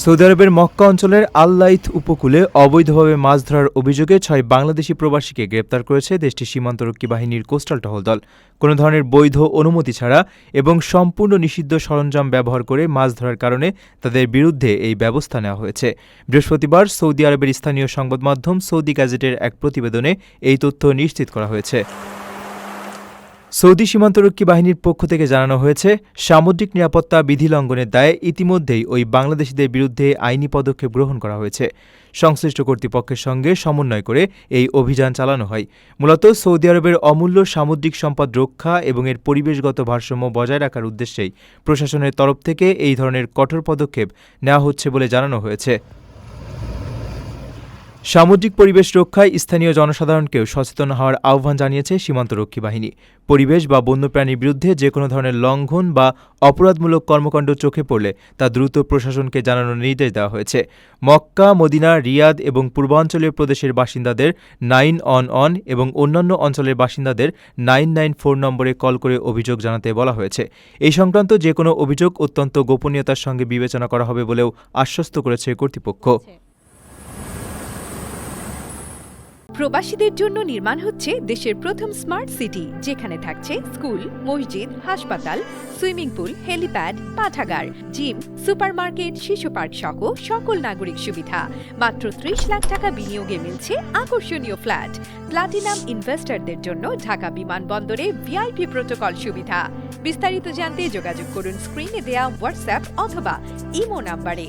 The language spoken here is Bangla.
সৌদি আরবের মক্কা অঞ্চলের আল লাইথ উপকূলে অবৈধভাবে মাছ ধরার অভিযোগে ৬ বাংলাদেশি প্রবাসীকে গ্রেপ্তার করেছে দেশটির সীমান্তরক্ষী বাহিনীর কোস্টাল টহল দল। কোনো ধরনের বৈধ অনুমতি ছাড়া এবং সম্পূর্ণ নিষিদ্ধ সরঞ্জাম ব্যবহার করে মাছ ধরার কারণে তাদের বিরুদ্ধে এই ব্যবস্থা নেওয়া হয়েছে। বৃহস্পতিবার সৌদি আরবের স্থানীয় সংবাদ মাধ্যম সৌদি গ্যাজেটের এক প্রতিবেদনে এই তথ্য নিশ্চিত করা হয়েছে। সৌদি সীমান্তরক্ষী বাহিনীর পক্ষ থেকে জানানো হয়েছে, সামুদ্রিক নিরাপত্তা বিধি লঙ্ঘনের দায়ে ইতিমধ্যেই ওই বাংলাদেশিদের বিরুদ্ধে আইনি পদক্ষেপ গ্রহণ করা হয়েছে। সংশ্লিষ্ট কর্তৃপক্ষের সঙ্গে সমন্বয় করে এই অভিযান চালানো হয়। মূলত সৌদি আরবের অমূল্য সামুদ্রিক সম্পদ রক্ষা এবং এর পরিবেশগত ভারসাম্য বজায় রাখার উদ্দেশ্যেই প্রশাসনের তরফ থেকে এই ধরনের কঠোর পদক্ষেপ নেওয়া হচ্ছে বলে জানানো হয়েছে। সামুদ্রিক পরিবেশ রক্ষায় স্থানীয় জনসাধারণকেও সচেতন হওয়ার আহ্বান জানিয়েছে সীমান্তরক্ষী বাহিনী। পরিবেশ বা বন্যপ্রাণীর বিরুদ্ধে যে কোনো ধরনের লঙ্ঘন বা অপরাধমূলক কর্মকাণ্ড চোখে পড়লে তা দ্রুত প্রশাসনকে জানানোর নির্দেশ দেওয়া হয়েছে। মক্কা, মদিনা, রিয়াদ এবং পূর্বাঞ্চলীয় প্রদেশের বাসিন্দাদের 911 এবং অন্যান্য অঞ্চলের বাসিন্দাদের 994 নম্বরে কল করে অভিযোগ জানাতে বলা হয়েছে। এই সংক্রান্ত যে কোনো অভিযোগ অত্যন্ত গোপনীয়তার সঙ্গে বিবেচনা করা হবে বলেও আশ্বস্ত করেছে কর্তৃপক্ষ। প্রবাসীদের জন্য নির্মাণ হচ্ছে দেশের প্রথম স্মার্ট সিটি, যেখানে থাকছে স্কুল, মসজিদ, হাসপাতাল, সুইমিং পুল, হেলিপ্যাড, পাঠাগার, জিম, সুপারমার্কেট, শিশু পার্ক সহ সকল নাগরিক সুবিধা। মাত্র ৩০ লাখ টাকা বিনিয়োগে মিলছে আকর্ষণীয় ফ্ল্যাট। প্লাটিনাম ইনভেস্টরদের জন্য ঢাকা বিমানবন্দরে ভিআইপি প্রোটোকল সুবিধা। বিস্তারিত জানতে যোগাযোগ করুন স্ক্রিনে দেয়া হোয়াটসঅ্যাপ অথবা ইমো নাম্বারে।